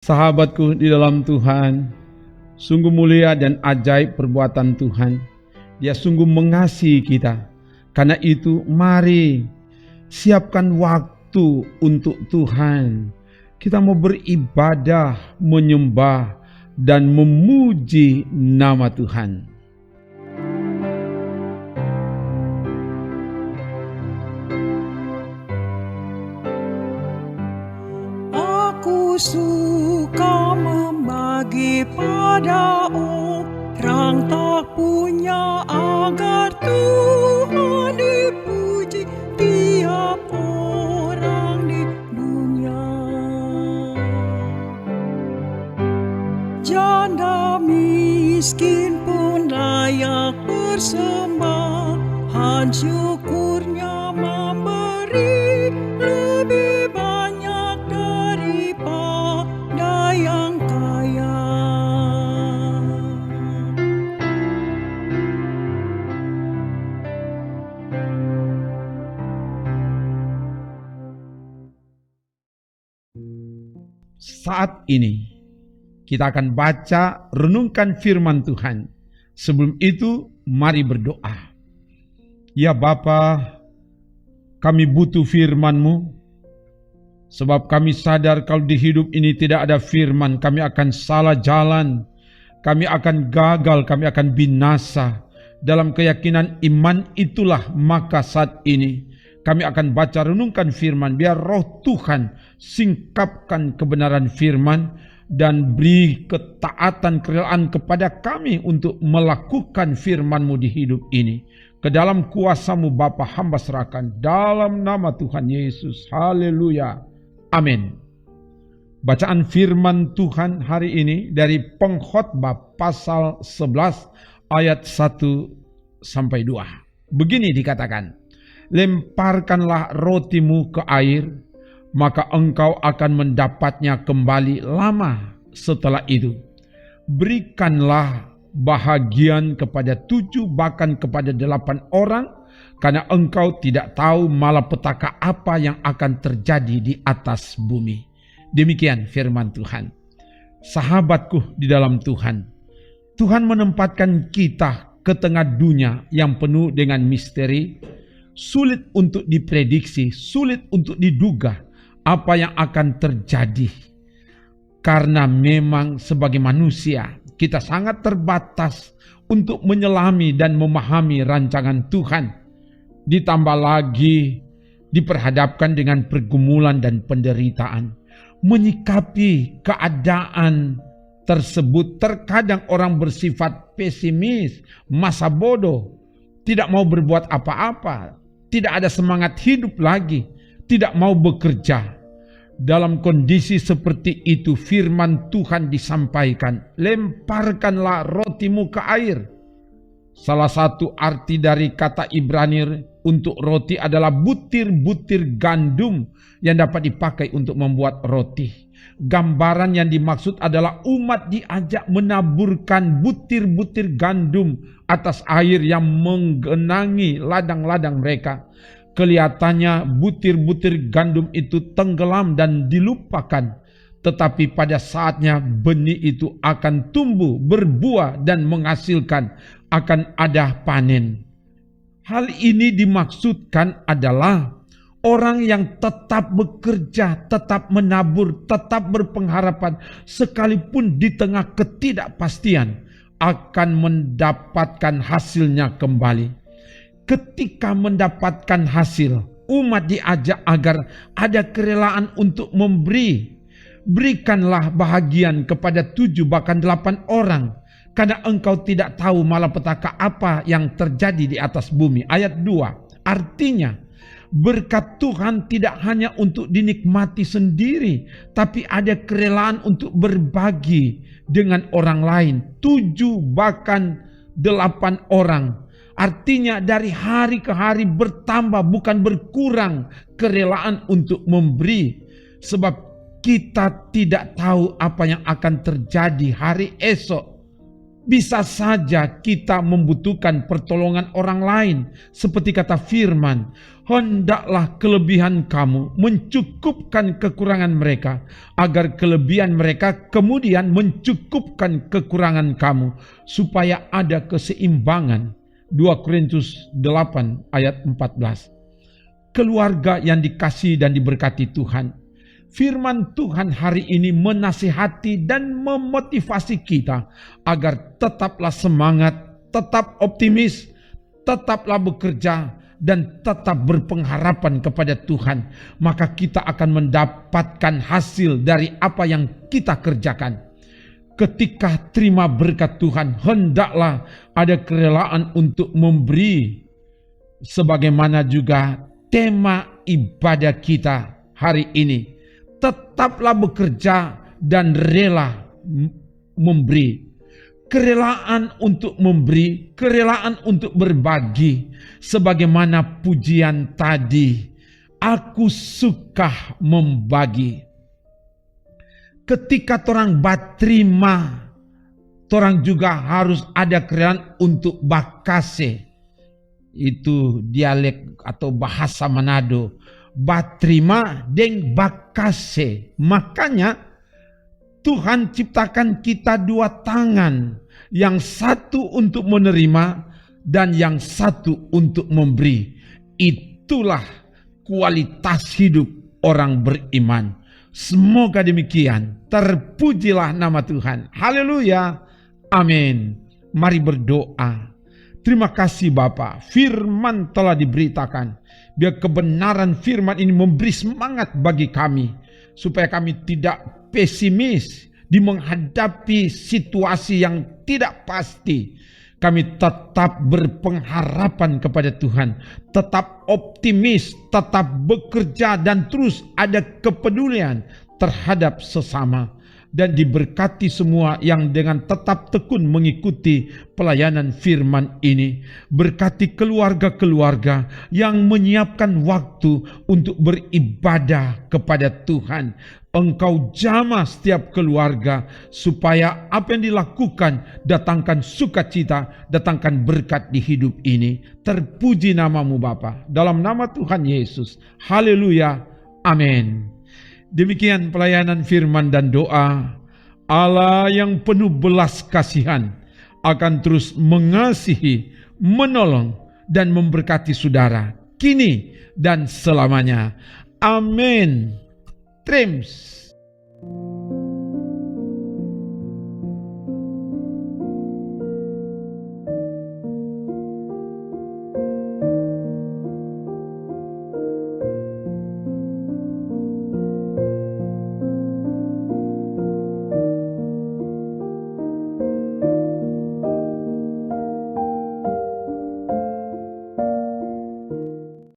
Sahabatku di dalam Tuhan, sungguh mulia dan ajaib perbuatan Tuhan. Dia sungguh mengasihi kita. Karena itu mari siapkan waktu untuk Tuhan. Kita mau beribadah, menyembah, dan memuji nama Tuhan. Aku suka membagi pada orang tak punya, agar Tuhan dipuji tiap orang di dunia. Janda miskin pun layak persembahan, syukurnya memberi lebih banyak daripada yang kaya. Saat ini kita akan baca, renungkan firman Tuhan. Sebelum itu mari berdoa. Ya Bapa, kami butuh firman-Mu. Sebab kami sadar kalau di hidup ini tidak ada firman, kami akan salah jalan, kami akan gagal, kami akan binasa. Dalam keyakinan iman itulah maka saat ini kami akan baca renungkan firman. Biar roh Tuhan singkapkan kebenaran firman dan beri ketaatan kerelaan kepada kami untuk melakukan firman-Mu di hidup ini. Ke dalam kuasa-Mu Bapa hamba serahkan dalam nama Tuhan Yesus. Haleluya. Amin. Bacaan firman Tuhan hari ini dari Pengkhotbah pasal 11 ayat 1 sampai 2. Begini dikatakan, lemparkanlah rotimu ke air, maka engkau akan mendapatnya kembali lama setelah itu. Berikanlah bahagian kepada 7 bahkan kepada 8 orang, karena engkau tidak tahu malapetaka apa yang akan terjadi di atas bumi. Demikian firman Tuhan. Sahabatku di dalam Tuhan, Tuhan menempatkan kita ke tengah dunia yang penuh dengan misteri, sulit untuk diprediksi, sulit untuk diduga apa yang akan terjadi. Karena memang sebagai manusia, kita sangat terbatas untuk menyelami dan memahami rancangan Tuhan. Ditambah lagi diperhadapkan dengan pergumulan dan penderitaan. Menyikapi keadaan tersebut, terkadang orang bersifat pesimis, masa bodoh, tidak mau berbuat apa-apa, tidak ada semangat hidup lagi, tidak mau bekerja. Dalam kondisi seperti itu firman Tuhan disampaikan, lemparkanlah rotimu ke air. Salah satu arti dari kata Ibrani untuk roti adalah butir-butir gandum yang dapat dipakai untuk membuat roti. Gambaran yang dimaksud adalah umat diajak menaburkan butir-butir gandum atas air yang menggenangi ladang-ladang mereka. Kelihatannya butir-butir gandum itu tenggelam dan dilupakan. Tetapi pada saatnya benih itu akan tumbuh, berbuah dan menghasilkan, akan ada panen. Hal ini dimaksudkan adalah orang yang tetap bekerja, tetap menabur, tetap berpengharapan, sekalipun di tengah ketidakpastian akan mendapatkan hasilnya kembali. Ketika mendapatkan hasil, umat diajak agar ada kerelaan untuk memberi. Berikanlah bahagian kepada 7 bahkan 8 orang, karena engkau tidak tahu malapetaka apa yang terjadi di atas bumi. Ayat 2, artinya berkat Tuhan tidak hanya untuk dinikmati sendiri, tapi ada kerelaan untuk berbagi dengan orang lain. 7 bahkan 8 orang. Artinya dari hari ke hari bertambah, bukan berkurang kerelaan untuk memberi. Sebab kita tidak tahu apa yang akan terjadi hari esok. Bisa saja kita membutuhkan pertolongan orang lain. Seperti kata firman, hendaklah kelebihan kamu mencukupkan kekurangan mereka, agar kelebihan mereka kemudian mencukupkan kekurangan kamu, supaya ada keseimbangan. 2 Korintus 8 ayat 14. Keluarga yang dikasihi dan diberkati Tuhan, firman Tuhan hari ini menasihati dan memotivasi kita agar tetaplah semangat, tetap optimis, tetaplah bekerja, dan tetap berpengharapan kepada Tuhan. Maka kita akan mendapatkan hasil dari apa yang kita kerjakan. Ketika terima berkat Tuhan, hendaklah ada kerelaan untuk memberi. Sebagaimana juga tema ibadah kita hari ini, tetaplah bekerja dan rela memberi. Kerelaan untuk memberi, kerelaan untuk berbagi. Sebagaimana pujian tadi, aku suka membagi. Ketika orang batrima, orang juga harus ada kerelaan untuk bakase. Itu dialek atau bahasa Manado. Batrima deng bakase. Makanya Tuhan ciptakan kita 2 tangan. Yang satu untuk menerima dan yang satu untuk memberi. Itulah kualitas hidup orang beriman. Semoga demikian. Terpujilah nama Tuhan. Haleluya. Amin. Mari berdoa. Terima kasih Bapa, firman telah diberitakan. Biar kebenaran firman ini memberi semangat bagi kami, supaya kami tidak pesimis di menghadapi situasi yang tidak pasti. Kami tetap berpengharapan kepada Tuhan, tetap optimis, tetap bekerja, dan terus ada kepedulian terhadap sesama. Dan diberkati semua yang dengan tetap tekun mengikuti pelayanan firman ini. Berkati keluarga-keluarga yang menyiapkan waktu untuk beribadah kepada Tuhan. Engkau jamah setiap keluarga supaya apa yang dilakukan datangkan sukacita, datangkan berkat di hidup ini. Terpuji namamu Bapa, dalam nama Tuhan Yesus. Haleluya. Amin. Demikian pelayanan firman dan doa. Allah yang penuh belas kasihan akan terus mengasihi, menolong, dan memberkati saudara kini dan selamanya. Amin. Trims.